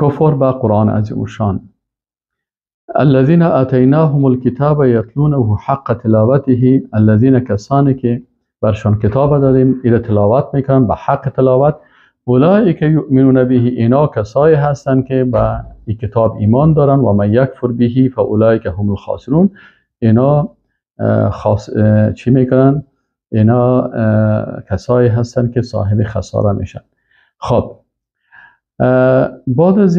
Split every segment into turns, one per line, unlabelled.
کفر به قرآن عظیم شان. الذين آتیناهم الكتاب یتلونه حق تلاوته، الذين کسانی که برشان کتاب دادیم ایره تلاوت میکنن به حق تلاوت. اولئک یؤمنون به، اینا کسایی هستند که به این کتاب ایمان دارن. و من یکفر به فاولئک هم الخاسرون، اینا چی میکنن؟ اینا کسایی هستند که صاحب خساره میشن. خب بعد از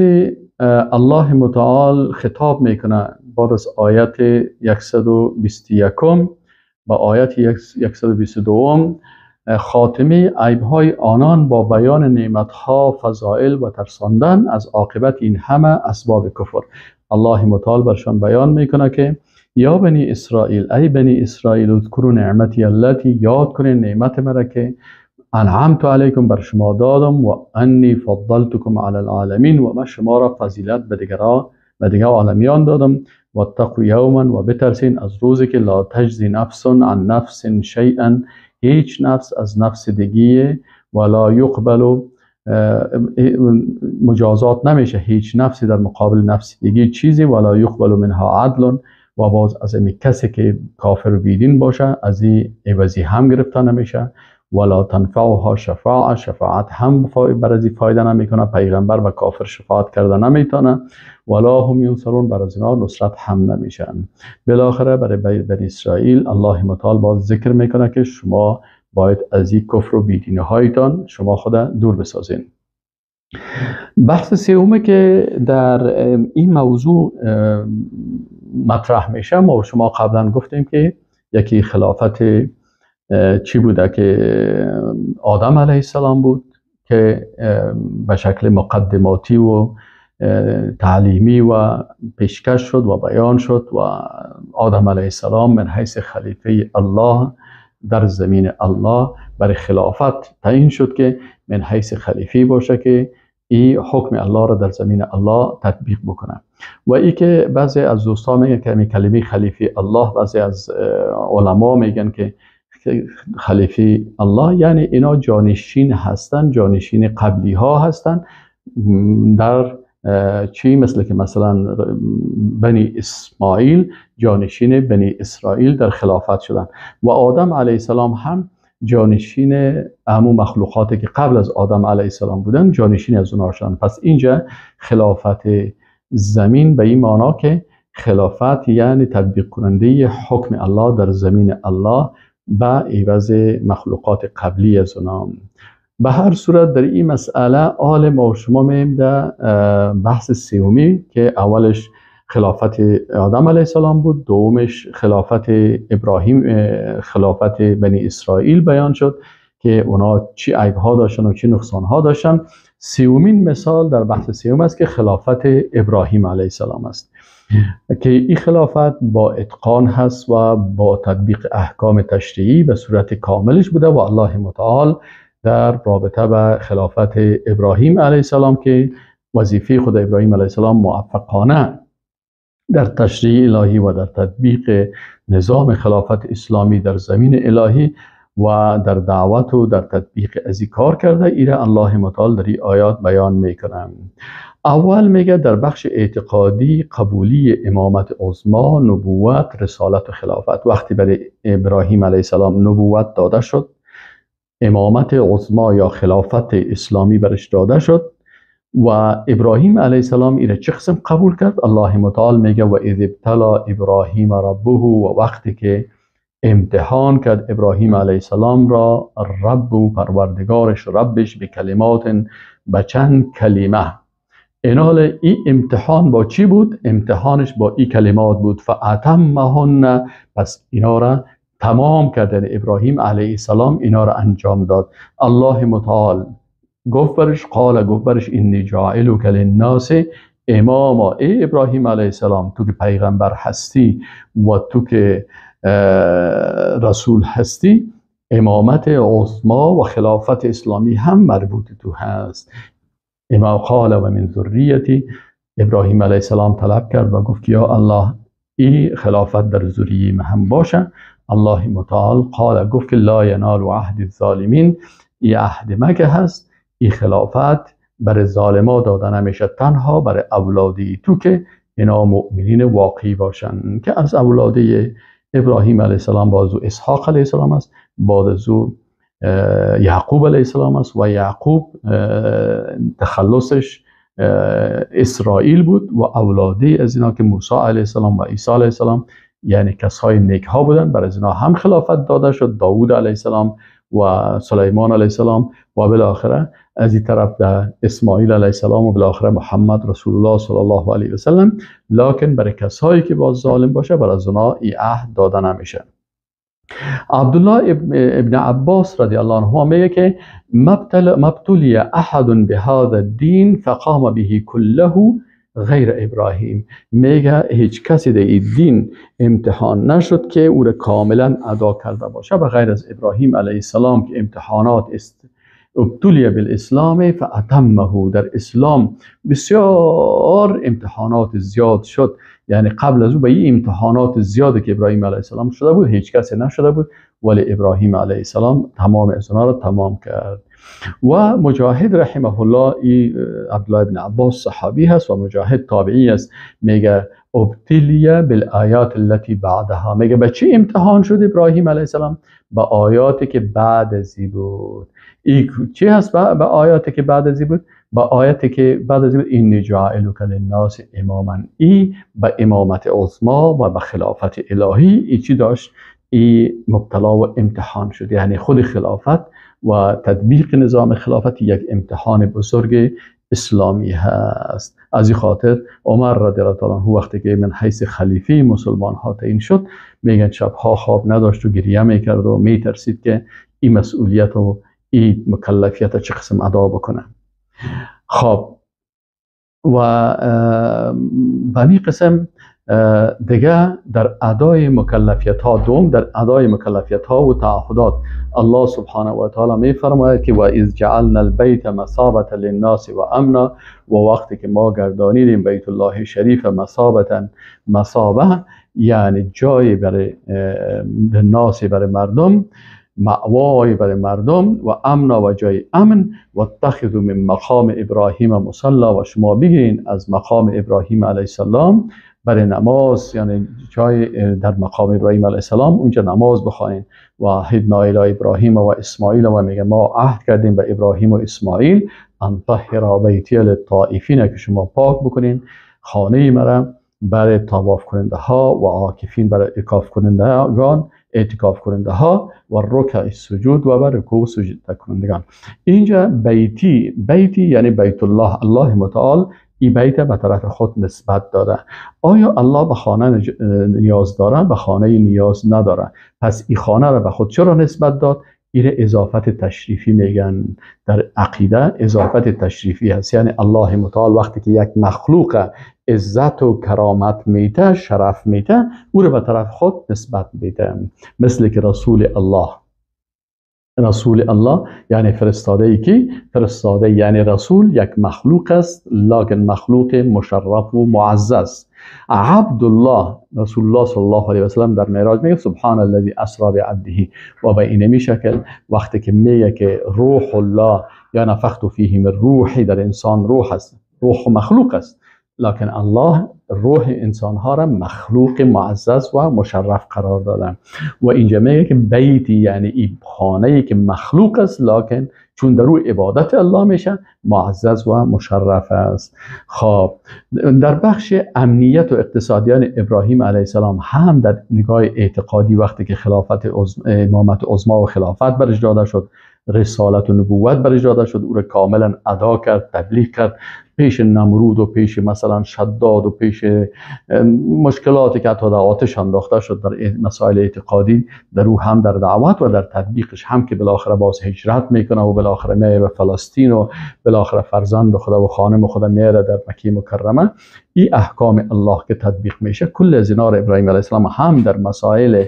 الله متعال خطاب میکنه بعد از آیت 121 با آیت 122 خاتمه عیب‌های آنان با بیان نعمت‌ها، فضائل و ترساندن از عاقبت این همه اسباب کفر. الله متعال برشان بیان میکنه که یا بنی اسرائیل، ای بنی اسرائیل، اذکروا نعمتی التی، یاد کنین نعمت مرا که انعمت علیکم بر شما دادم، و انی فضلتکم علی العالمین، و من شما را فضیلت به دیگر عالمیان دادم. و اتقوا یوما، و بترسین از روزی که لا تجزی نفس عن نفس شیئا، هیچ نفس از نفس دیگه، ولا یقبل، مجازات نمیشه هیچ نفسی در مقابل نفس دیگه چیزی، ولا یقبل منها عدل، و باز از این کسی که کافر و بیدین باشه از این عوضی هم گرفته نمیشه. ولا تنفعها شفاعه، شفاعت هم بر از فایده نمیکنه، پیغمبر و کافر شفاعت کرده نمیتونه. ولا هم ینصرون، بر از اینا نصرت هم نمیشن. بالاخره برای بنی اسرائیل الله متعال باز ذکر میکنه که شما باید از این کفر و بیدینی هایتان شما خود دور بسازین. بحث سومی که در این موضوع مطرح میشه، ما شما قبلا گفتیم که یکی خلافت چی بوده که آدم علیه السلام بود که به شکل مقدماتی و تعلیمی و پیشکش شد و بیان شد، و آدم علیه السلام من حیث خلیفه الله در زمین الله برای خلافت تعیین شد که من حیث خلیفه باشه که این حکم الله را در زمین الله تطبیق بکنه. و ای که بعضی از دوستان میگن که کلمه خلیفه الله، بعضی از علما میگن که خلیفه الله یعنی اینا جانشین هستن، جانشین قبلی ها هستن در چی، مثل که مثلا بنی اسماعیل جانشین بنی اسرائیل در خلافت شدن، و آدم علیه السلام هم جانشین همو مخلوقاتی که قبل از آدم علیه السلام بودن جانشین از اونها شدن. پس اینجا خلافت زمین به این معنا که خلافت یعنی تطبیق کننده حکم الله در زمین الله به عوض مخلوقات قبلی از اونها. به هر صورت در این مسئله عالم و شما میم در بحث سومی که اولش خلافت آدم علیه السلام بود، دومش خلافت ابراهیم، خلافت بنی اسرائیل بیان شد که اونا چی عیب‌ها داشتن و چی نقصان‌ها داشتن. سومین مثال در بحث سوم است که خلافت ابراهیم علیه السلام است که این خلافت با اتقان هست و با تطبیق احکام تشریعی به صورت کاملش بوده، و الله متعال در رابطه به خلافت ابراهیم علیه السلام که وظیفه خود ابراهیم علیه السلام موفقانه در تشریع الهی و در تطبیق نظام خلافت اسلامی در زمین الهی و در دعوت و در تطبیق از این کار کرده، ایره الله متعال در این آیات بیان میکنه. اول میگه در بخش اعتقادی قبولی امامت عظما، نبوت، رسالت و خلافت. وقتی برای ابراهیم علیه السلام نبوت داده شد، امامت عظما یا خلافت اسلامی برش داده شد، و ابراهیم علیه السلام ایره چه قسم قبول کرد؟ الله متعال میگه و اذ ابتلا ابراهیم ربه، و وقتی که امتحان کرد ابراهیم علیه السلام را رب و پروردگارش، ربش، به کلمات، به چند کلمه. اینال این امتحان با چی بود؟ امتحانش با این کلمات بود. فاتمهن، پس اینا را تمام کردن ابراهیم علیه السلام اینا را انجام داد. الله متعال گفت برش انی جاعلک للناس اماما، ای ابراهیم علیه السلام تو که پیغمبر هستی و تو که رسول هستی، امامت عظما و خلافت اسلامی هم مربوط تو هست. اما قال و من ذریتی، ابراهیم علیه السلام طلب کرد و گفت یا الله این خلافت در ذریه هم باشه. الله متعال قال گفت که لا ینال عهد الظالمین، این عهد مگه هست، این خلافت برای ظالما داده نمیشه، تنها برای اولادی تو که اینا مؤمنین واقعی باشن، که از اولادی ابراهیم علیه السلام باز اسحاق علیه السلام است، بعد از او یعقوب علیه السلام است و یعقوب تخلصش اسرائیل بود و اولادی از اینا که موسی علیه السلام و عیسی علیه السلام یعنی کسای نیک ها بودن، برای از اینا هم خلافت داده شد، داوود علیه السلام و سلیمان علیه السلام و بالاخره از این طرف در اسماعیل علیه السلام و بالاخره محمد رسول الله صلی الله علیه و سلم. لکن برای کسایی که باز ظالم باشه برای از اونا این عهد داده نمیشه. عبدالله ابن عباس رضی الله عنه میگه که مبتلی احد بهذا الدین فقام به كله غیر ابراهیم. میگه هیچ کسی در این دین امتحان نشد که او را کاملا ادا کرده باشه به غیر از ابراهیم علیه السلام که امتحانات ابتلی بالاسلام فاتمه. در اسلام بسیار امتحانات زیاد شد، یعنی قبل از او به این امتحانات زیادی که ابراهیم علیه السلام شده بود هیچ کسی نشده بود، ولی ابراهیم علیه السلام تمام از اونها را تمام کرد. و مجاهد رحمه الله، عبدالله ابن عباس صحابی هست و مجاهد تابعی است، میگه ابتلیه بالآیات التي بعدها. میگه به چی امتحان شد ابراهیم علیه السلام؟ به آیاتی که بعد ازی بود. این چی هست به آیاتی که بعد ازی بود؟ با آیتی که بعد از این انی جاعلک للناس اماما، ای به امامت عظمی و به خلافت الهی ای چی داشت؟ ای مبتلا و امتحان شد، یعنی خود خلافت و تطبیق نظام خلافت یک امتحان بزرگ اسلامی هست. از این خاطر عمر رضی الله عنه وقتی که من حیث خلیفه مسلمان ها تعیین شد، میگن شبها خواب نداشت و گریه میکرد و میترسید که این مسئولیت و این مکلفیت چه قسم ادا بکنه. خب و به این قسم دیگه در ادای مکلفیت ها، دوم در ادای مکلفیت ها و تعهدات الله سبحانه و تعالی می فرماید که و اذ جعلنا البیت مثابة للناس و امنا، و وقتی که ما گردانیدیم بیت الله شریف مثابه یعنی جای برای الناس، برای مردم، مأوای برای مردم، و امنا و جای امن، و اتخذوا من مقام ابراهیم مصلا، و شما بگیرین از مقام ابراهیم علیه السلام برای نماز، یعنی جای در مقام ابراهیم علیه السلام اونجا نماز بخواین. و عهدنا الی ابراهیم و اسماعیل، و میگه ما عهد کردیم به ابراهیم و اسماعیل ان طهر بیتی للطائفین، که شما پاک بکنین خانه مرا برای طواف کننده ها و عاکفین، برای اعتکاف کننده ها و رکع سجود و بر رکوع سجود کنندگان. اینجا بیتی یعنی بیت الله، الله متعال این بیت به طرف خود نسبت داده. آیا الله به خانه نیاز داره؟ به خانه نیاز نداره. پس این خانه را به خود چرا نسبت داد؟ این اضافت تشریفی میگن. در عقیده اضافت تشریفی هست، یعنی الله متعال وقتی که یک مخلوق عزت و کرامت میده، شرف میده، او را به طرف خود نسبت میده. مثل که رسول الله یعنی فرستاده یعنی رسول یک مخلوق است، لکن مخلوق مشرف و معزز. عبدالله رسول الله صلی الله علیه و سلم در معراج میگه سبحان الذی اسری بعبده، و به این شکل وقتی که میگه که روح الله یا نفخت فیه من روحی، در انسان روح است، روح مخلوق است، لکن الله روح انسان ها را مخلوق معزز و مشرف قرار دادن. و اینجا میگه که بیتی یعنی این خانه‌ای که مخلوق است، لکن چون در روی عبادت الله میشه معزز و مشرف است. خب در بخش امنیت و اقتصادیان ابراهیم علیه السلام هم در نگاه اعتقادی وقتی که خلافت امامت عظمی و خلافت برش داده شد، رسالت و نبوت برش داده شد، او را کاملا ادا کرد، تبلیغ کرد، پیش نمرود و پیش مثلا شداد و پیش مشکلاتی که حتی در آتش انداخته شد در مسائل اعتقادی، در او هم در دعوت و در تطبیقش هم که بالاخره باز هجرت میکنه و بالاخره میره به فلسطین و بالاخره فرزند خدا و خانم خدا میره در مکه مکرمه. این احکام الله که تطبیق میشه، کل از اینا ابراهیم علیه السلام هم در مسائل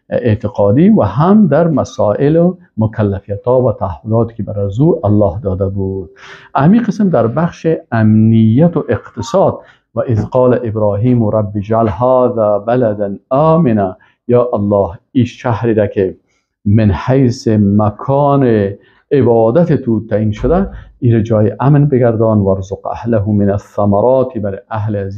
اعتقادی و هم در مسائل و مکلفیت‌ها و تعهداتی که بر از او الله داده بود. همین قسم در بخش امنیت و اقتصاد، و اذ قال ابراهیم رب اجعل هذا بلدا آمنا، یا الله این شهری را که من حیث مکان عبادت تو تعیین شده، این جای امن بگردان. وارزق اهله من الثمرات، بر اهل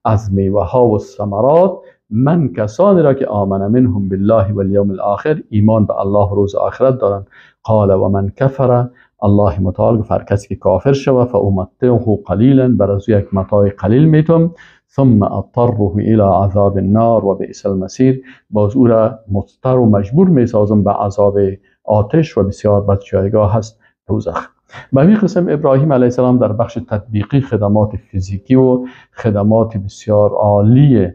از میوه ها و ثمرات، من کسانی را که آمن منهم بالله و الیوم الاخر، ایمان به الله روز آخرت دارند. قال و من کفر، الله متعال گفت هر کسی که کافر شود فامتعه قلیلا، بر از یک متاع قلیل میتم، ثم اضطره الى عذاب النار و بئس المصیر، باز او را مضطر و مجبور میسازم به عذاب آتش و بسیار بد جایگاه هست دوزخ. به همین قسم ابراهیم علیه السلام در بخش تطبیقی خدمات فیزیکی و خدمات بسیار عالی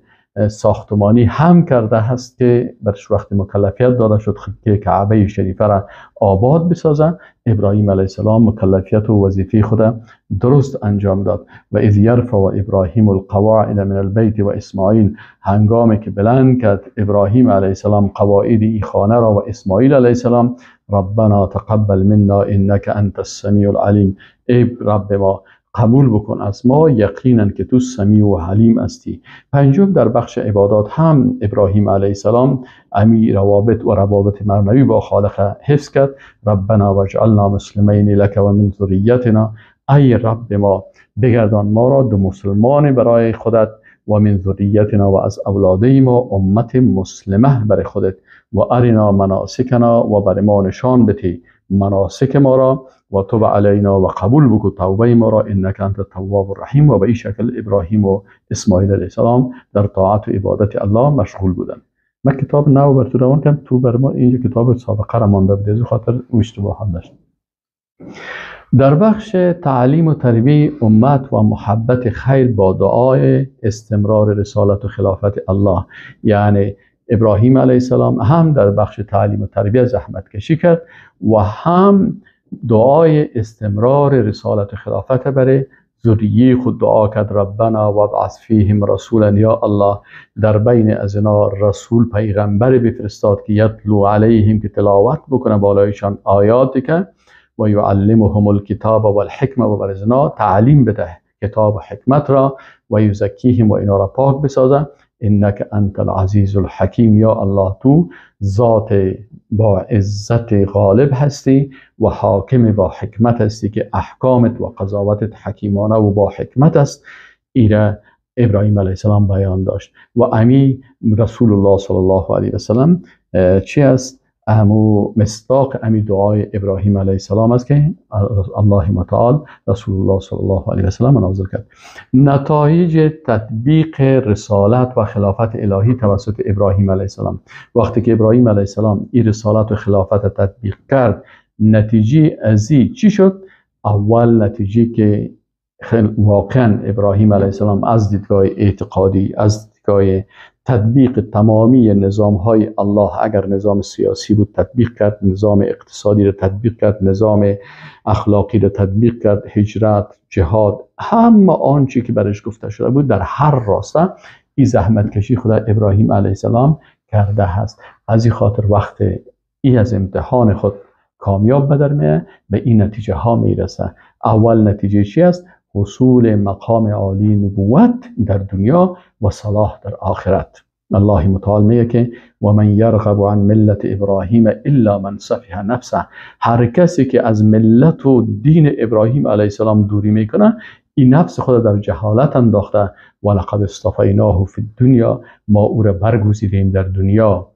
ساختمانی هم کرده هست که برش وقت مکلفیت داده شد که کعبه شریفه را آباد بسازه. ابراهیم علیه السلام مکلفیت و وظیفه خود درست انجام داد. و اذ یرفع ابراهیم القواعد من البیت و اسماعیل، هنگامی که بلند کرد ابراهیم علیه السلام قواعد این خانه را و اسماعیل علیه السلام، ربنا تقبل منا انک انت السمیع العلیم، ای رب ما قبول بکن از ما، یقینا که تو سمیع و حلیم هستی. پنجم در بخش عبادات هم ابراهیم علیه السلام امی روابط معنوی با خالق حفظ کرد. ربنا واجعلنا مسلمین لک و من ذریتنا، ای رب ما بگردان ما را دو مسلمان برای خودت، و من ذریتنا و از اولادی ما امت مسلمه برای خودت، و ارنا مناسکنا و بر ما نشان بده مناسک ما را، و توب علینا و قبول بکو توبه ما را انک انت التواب الرحیم. و به این شکل ابراهیم و اسماعیل علیه السلام در طاعت و عبادت الله مشغول بودند. من کتاب نو بر تو روان کردم، تو بر ما اینجا کتاب سابقه را مانده بود، از خاطر اشتباه هم داشت. در بخش تعلیم و تربیه امت و محبت خیر با دعای استمرار رسالت و خلافت الله، یعنی ابراهیم علیه السلام هم در بخش تعلیم و تربیه زحمت کشی کرد و هم دعای استمرار رسالت و خلافت برای ذریه خود دعا کرد. ربنا وابعث فیهم رسولا، یا الله در بین از اینا رسول پیغمبر بفرستاد که یتلو علیهم، که تلاوت بکنه بالایشان آیاتی که، و یعلمهم الکتاب و الحکمه، و بر از اینا تعلیم بده کتاب و حکمت را، و یزکیهم، و اینا را پاک بسازه. انک انت العزیز الحکیم، یا الله تو ذات با عزت غالب هستی و حاکم با حکمت هستی که احکامت و قضاوتت حکیمانه و با حکمت است. ایره ابراهیم علیه السلام بیان داشت. و امی رسول الله صلی الله علیه و سلم چی است؟ امو مصداق امی دعای ابراهیم علیه السلام است که الله متعال رسول الله صلی الله علیه و سلم نازل کرد. نتایج تطبیق رسالت و خلافت الهی توسط ابراهیم علیه السلام، وقتی که ابراهیم علیه السلام این رسالت و خلافت تطبیق کرد، نتیجه ازی چی شد؟ اول نتیجه که واقعا ابراهیم علیه السلام از دیدگاه اعتقادی، از دیدگاه تطبیق تمامی نظام های الله، اگر نظام سیاسی بود تطبیق کرد، نظام اقتصادی رو تطبیق کرد، نظام اخلاقی رو تطبیق کرد، هجرت، جهاد، همه آنچه که برش گفته شده بود در هر راسته این زحمت کشی خدا ابراهیم علیه السلام کرده است. از این خاطر وقت ای از امتحان خود کامیاب بدرمه به این نتیجه ها میرسه. اول نتیجه چی است؟ حصول مقام عالی نبوت در دنیا و صلاح در آخرت. الله متعال میگه که و من یرغب عن ملت ابراهیم الا من سفه نفسه، هر کسی که از ملت و دین ابراهیم علیه السلام دوری میکنه، این نفس خود در جهالت انداخته. و لقد اصطفیناه فی الدنیا، ما او را برگزیدیم در دنیا.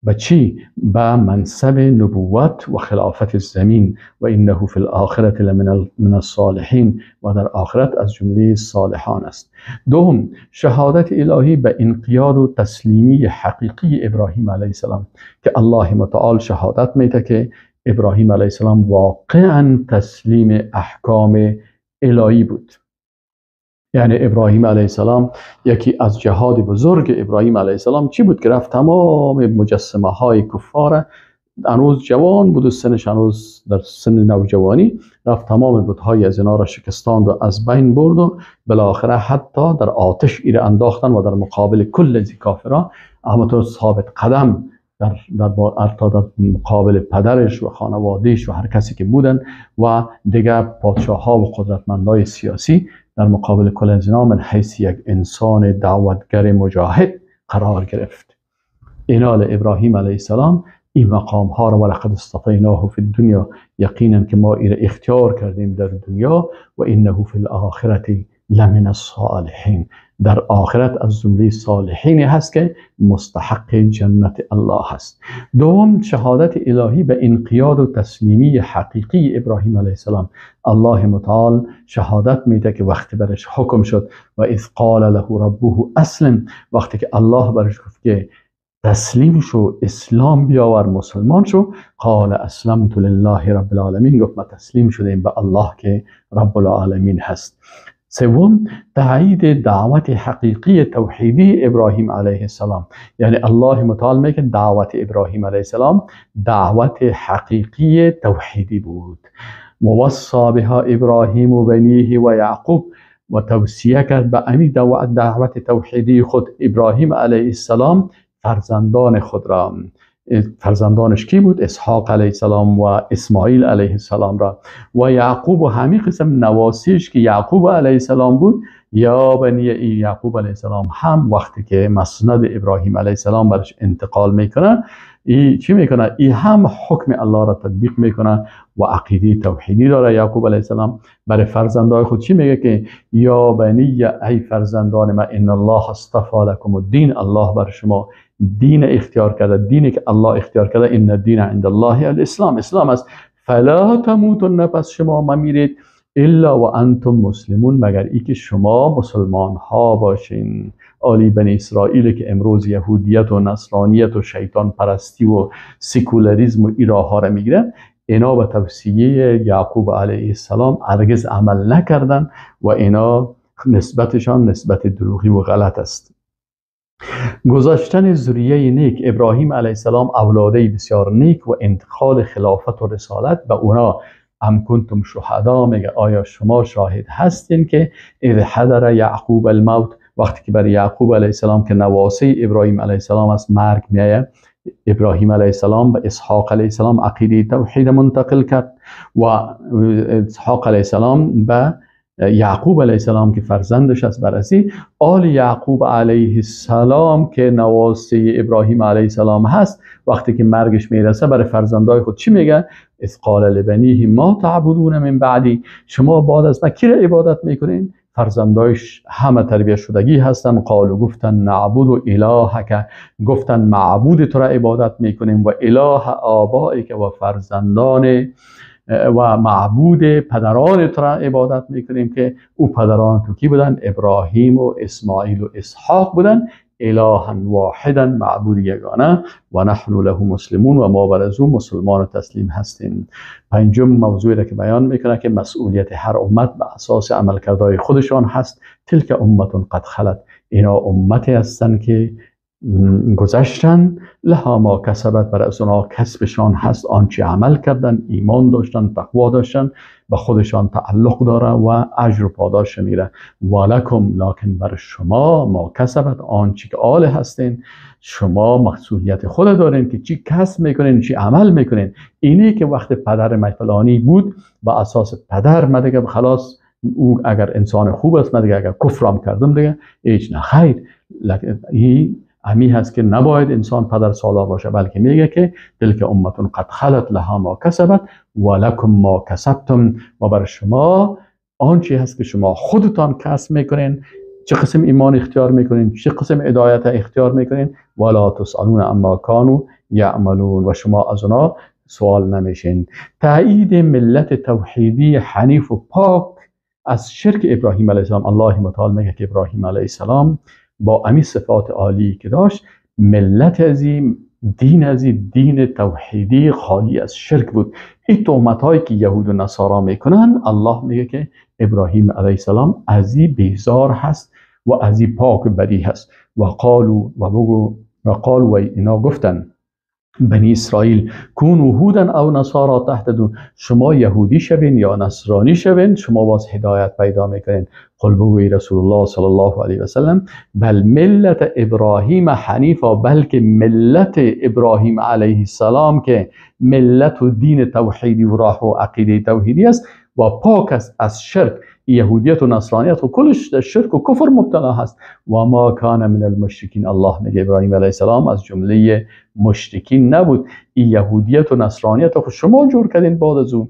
و چی؟ به منصب نبوت و خلافت زمین. و انه فی الاخرة لمن الصالحین، و در آخرت از جمله صالحان است. دوم، شهادت الهی به انقیاد و تسلیمی حقیقی ابراهیم علیه السلام، که الله متعال شهادت میده که ابراهیم علیه السلام واقعا تسلیم احکام الهی بود. یعنی ابراهیم علیه السلام، یکی از جهاد بزرگ ابراهیم علیه السلام چی بود؟ که رفت تمام مجسمه های کفار، هنوز جوان بود و سنش هنوز در سن نوجوانی، رفت تمام بت‌های از اینا را شکستاند و از بین برد و بالاخره حتی در آتش ایره انداختن و در مقابل کل از کافرها همونطور ثابت قدم در مقابل پدرش و خانوادهش و هر کسی که بودن و دیگر پادشاه ها و قدرتمندای سیاسی در مقابل کل از اینا من حیث یک انسان دعوتگر مجاهد قرار گرفت. اینال ابراهیم علیه السلام این مقام ها را ولقد اصطفیناه فی الدنیا، یقینا که ما این اختیار کردیم در دنیا، و انه فی الاخرة لمن الصالحین، در آخرت از جمله صالحین هست که مستحق جنت الله هست. دوم، شهادت الهی به انقیاد و تسلیمی حقیقی ابراهیم علیه السلام. الله متعال شهادت میده که وقتی برش حکم شد و اذ قال له ربه اسلم، وقتی که الله برش گفت که تسلیم شو، اسلام بیاور، مسلمان شو، قال اسلمت لله رب العالمین، گفت ما تسلیم شدیم به الله که رب العالمین هست. سوم، تایید دعوت حقیقی توحیدی ابراهیم علیه السلام. یعنی الله متعال میگه دعوت ابراهیم علیه السلام دعوت حقیقی توحیدی بود. موصى بها ابراهیم و بنیه و یعقوب، و توصیه کرد به امی دعوت توحیدی خود ابراهیم علیه السلام فرزندان خود را. فرزندانش کی بود؟ اسحاق علیه السلام و اسماعیل علیه السلام را، و یعقوب و همین قسم نواسیش که یعقوب علیه السلام بود. یا بنی یعقوب علیه السلام هم وقتی که مسند ابراهیم علیه السلام برش انتقال میکنه، چی میکنه؟ ای هم حکم الله را تطبیق میکنه و عقیده توحیدی داره. یعقوب علیه السلام برای فرزندان خود چی میگه؟ که یا بنی، ای فرزندان من، ان الله اصطفى لكم الدین، الله بر شما دین اختیار کرده، دینی که الله اختیار کرده، ان الدین عند الله الاسلام، اسلام است. فلا تموتن، پس شما ممیرید، الا و انتم مسلمون، مگر ای که شما مسلمان ها باشین. آلی بنی اسرائیل که امروز یهودیت و نصرانیت و شیطان پرستی و سکولاریسم و ایراه ها را میگیرن، اینا به توصیه یعقوب علیه السلام هرگز عمل نکردن و اینا نسبتشان نسبت دروغی و غلط است. گذاشتن ذریه نیک، ابراهیم علیه السلام اولاده بسیار نیک و انتقال خلافت و رسالت به اونا. ام کنتم شهدا، میگه آیا شما شاهد هستین که اذ حضر یعقوب الموت، وقتی که برای یعقوب علیه السلام که نواسی ابراهیم علیه السلام است مرگ میایه، ابراهیم علیه السلام به اسحاق علیه السلام عقیده توحید منتقل کرد و اسحاق علیه السلام به یعقوب علیه السلام که فرزندش است برسی. آل یعقوب علیه السلام که نواسی ابراهیم علیه السلام هست، وقتی که مرگش میرسه برای فرزندای خود چی میگه؟ اذ قال لبنیه ما تعبدون من بعدی، شما بعد از من کی را عبادت میکنین؟ فرزندایش همه تربیت شدگی هستن. قالوا، گفتن نعبد الهک، گفتن معبود تو را عبادت میکنیم، و اله آبائک، و فرزندان و معبود پدران تو را عبادت میکنیم، که او پدران تو کی بودن؟ ابراهیم و اسماعیل و اسحاق بودن. الها واحدا، معبود یگانه، و نحن له مسلمون، و ما بر از او مسلمان و تسلیم هستیم. پنجم موضوعی را که بیان میکنه که مسئولیت هر امت به اساس عملکردهای خودشان هست. تلک امت قد خلت، اینا امتی هستند که گذشتن، لها ما کسبت، بر از اونا کسبشان هست آنچه عمل کردن، ایمان داشتن، تقوا داشتن، به خودشان تعلق داره و اجر و پاداش میره. ولکم، لکن بر شما ما کسبت، آنچه که آل هستین، شما مسئولیت خود دارین که چی کسب میکنین، چی عمل میکنین. اینی که وقت پدر فلانی بود، با اساس پدر من دیگه خلاص او اگر انسان خوب است، من دیگه اگر کفرام کردم دیگه هیچ نه خیر. این امی هست که نباید انسان پدر سالار باشه، بلکه میگه که تلک امتون قد خلت لها ما کسبت ولکم ما کسبتم، و بر شما آنچه هست که شما خودتان کسب میکنین، چه قسم ایمان اختیار میکنین، چه قسم هدایت اختیار میکنین، ولا تسالون عما کانوا یعملون، و شما از اونا سوال نمیشین. تایید ملت توحیدی حنیف و پاک از شرک ابراهیم علیه السلام. الله متعال میگه که ابراهیم علیه السلام با امی صفات عالی که داشت، ملت عظیم، دین عظیم، دین توحیدی خالی از شرک بود. این تهمت هایی که یهود و نصارا میکنن، الله میگه که ابراهیم علیه السلام ازی بیزار هست و ازی پاک بدی هست. و قالوا اینا گفتن بنی اسرائیل کونوا هودا او نصارا تهتدون، شما یهودی شوین یا نصرانی شوین، شما باز هدایت پیدا میکنین. قل بگوی رسول الله صلی الله علیه و سلم بل ملت ابراهیم حنیفا، بلکه ملت ابراهیم علیه السلام که ملت و دین توحیدی و راه و عقیده توحیدی است و پاک است از شرک. یهودیت و نصرانیت و کلش در شرک و کفر مبتلا هست. و ما کان من المشرکین، الله میگه ابراهیم علیه السلام از جمله مشرکین نبود. این یهودیت و نصرانیت رو شما جور کردین بعد از اون.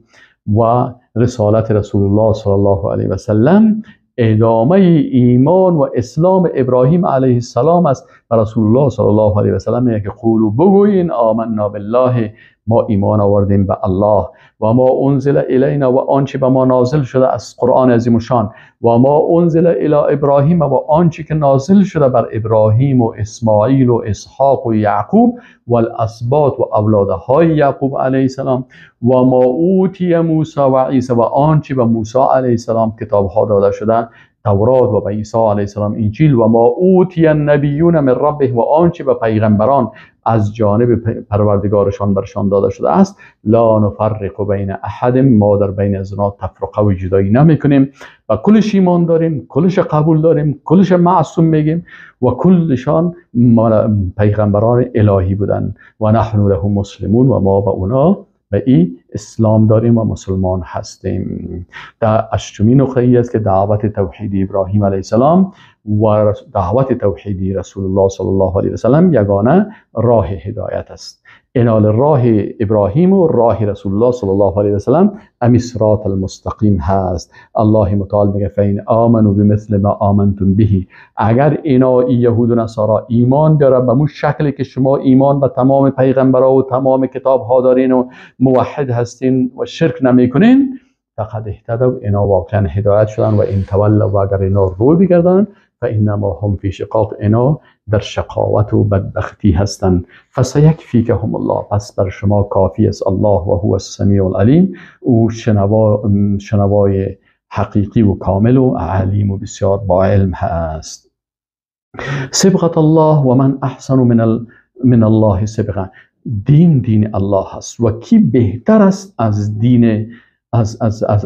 و رسالت رسول الله صلی الله علیه و سلم ادامه ایمان و اسلام ابراهیم علیه السلام است. و رسول الله صلی الله علیه و سلم میگه که قولوا بگویین آمنا بالله، ما ایمان آوردیم به الله، و ما انزل الینا، و آنچه به ما نازل شده از قرآن عظیم شان، و ما انزل الی ابراهیم، و آنچه که نازل شده بر ابراهیم و اسماعیل و اسحاق و یعقوب و الاسباط و اولادهای یعقوب علیه السلام، و ما اوتی موسی و عیسی، و آنچه به موسی علیه السلام کتاب ها داده شده، تورات، و به عیسی علیه السلام انجیل، و ما اوتی النبیون من ربه، و آنچه به پیغمبران از جانب پروردگارشان برشان داده شده است. لا نفرق بین احد، ما در بین از آنها تفرقه و جدایی نمیکنیم و کلش ایمان داریم، کلش قبول داریم، کلش معصوم میگیم و کلشان پیغمبران الهی بودن. و نحن له مسلمون، و ما به اونا به این اسلام داریم و مسلمان هستیم. در اشتمی نقطه ای است که دعوت توحیدی ابراهیم علیه السلام و دعوت توحیدی رسول الله صلی الله علیه و سلم یگانه راه هدایت است. انال راه ابراهیم و راه رسول الله صلی الله علیه و سلم امی صراط المستقیم هست. الله متعال میگه فین آمنوا بمثل ما آمنتم به، اگر اینا یهود و نصارا ایمان بیاره به اون شکلی که شما ایمان به تمام پیغمبرها و تمام کتاب ها دارین و موحد هستین و شرک نمیکنین، فقد اهتدوا، اینا واقعا هدایت شدن. و این تولوا، و اگر اینا رو بگردن، فانما هم فی شقاق، اینا در شقاوت و بدبختی هستند. فسیکفیکهم الله، پس بر شما کافی است الله و هو السمیع العلیم، او شنوای حقیقی و کامل و علیم و بسیار با علم هست. صبغت الله و من احسن من الله صبغه، دین الله هست و کی بهتر است از دین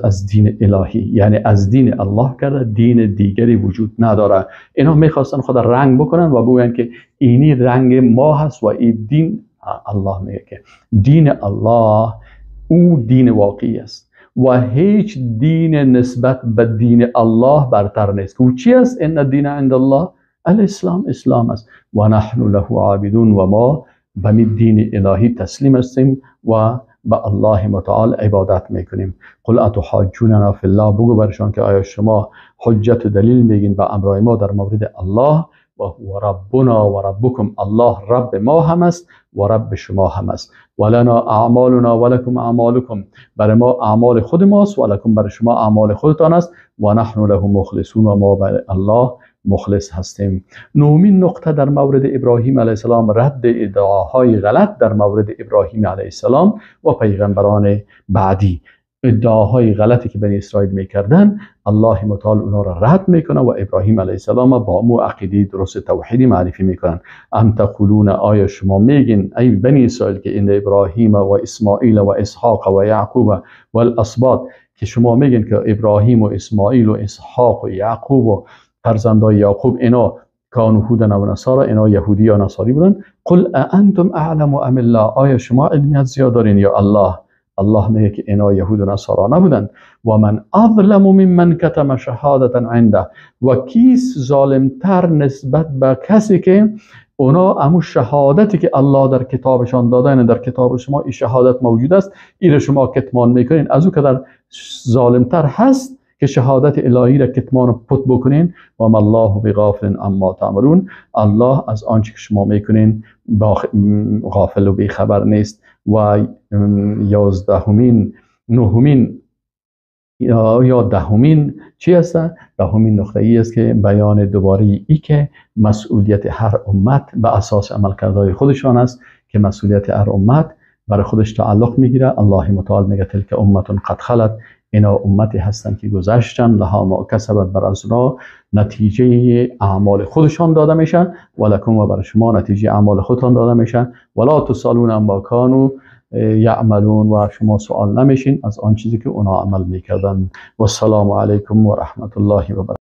از دین الهی، یعنی از دین الله کرده دین دیگری وجود نداره. اینا میخواستن خود رنگ بکنن و بگوین که اینی رنگ ما هست و این دین. الله میگه که دین الله او دین واقعی است و هیچ دین نسبت به دین الله برتر نیست. او چی است؟ ان الدین عند الله الاسلام، اسلام است. و نحن له عابدون، و ما به دین الهی تسلیم هستیم و به الله متعال عبادت میکنیم. قل اتحاجوننا فی الله، بگو برشان که آیا شما حجت و دلیل میگین به امرای ما در مورد الله. و هو ربنا و ربکم، الله رب ما هم است و رب شما هم است. ولنا اعمالنا ولکم اعمالکم، برای ما اعمال خود ماست و لکم برای شما اعمال خودتان است. و نحن له مخلصون، و ما برای الله مخلص هستیم. نومین نقطه در مورد ابراهیم علیه السلام، رد ادعاهای غلط در مورد ابراهیم علیه السلام و پیغمبران بعدی. ادعاهای غلطی که بنی اسرائیل میکردن، الله متعال اونا را رد میکنه و ابراهیم علیه السلام با مو عقیده درست توحیدی معرفی میکنن. ام تقولون، آیا شما میگین ای بنی اسرائیل که این ابراهیم و اسماعیل و اسحاق و یعقوب و الاسباط، که شما میگین که ابراهیم و اسماعیل و اسحاق و یعقوب و فرزندای یعقوب اینا کانوا هودن و نصارا، اینا یهودی یا نصاری بودن. قل انتم اعلم ام الله، آیا شما علمیت زیاد دارین یا الله؟ الله میگه که اینا یهود و نصارا نبودن. و من اظلم ممن کتم شهادتا عنده، و کیس ظالمتر نسبت به کسی که اونا همون شهادتی که الله در کتابشان داده، یعنی در کتاب شما این شهادت موجود است، این شما کتمان میکنین، از او که در ظالمتر هست که شهادت الهی را کتمان و پت بکنین. و ما الله بغافل عما تعملون، الله از آنچه که شما میکنین غافل و بیخبر نیست. و 11مین 9مین یا 10مین چی است؟ 10مین نقطه ای است که بیان دوباره ای که مسئولیت هر امت به اساس عملکردهای خودشان است، که مسئولیت هر امت برای خودش تعلق میگیره. الله متعال میگه تلک امتون قد خلت، اینا امتی هستند که گذشتن، لها ما کسبت، بر از اونا نتیجه اعمال خودشان داده میشن، ولکم، و برای شما نتیجه اعمال خودتان داده میشن. ولا تسالون عما کانوا یعملون، و شما سوال نمیشین از آن چیزی که اونا عمل میکردن. و السلام علیکم و رحمت الله و برکاته.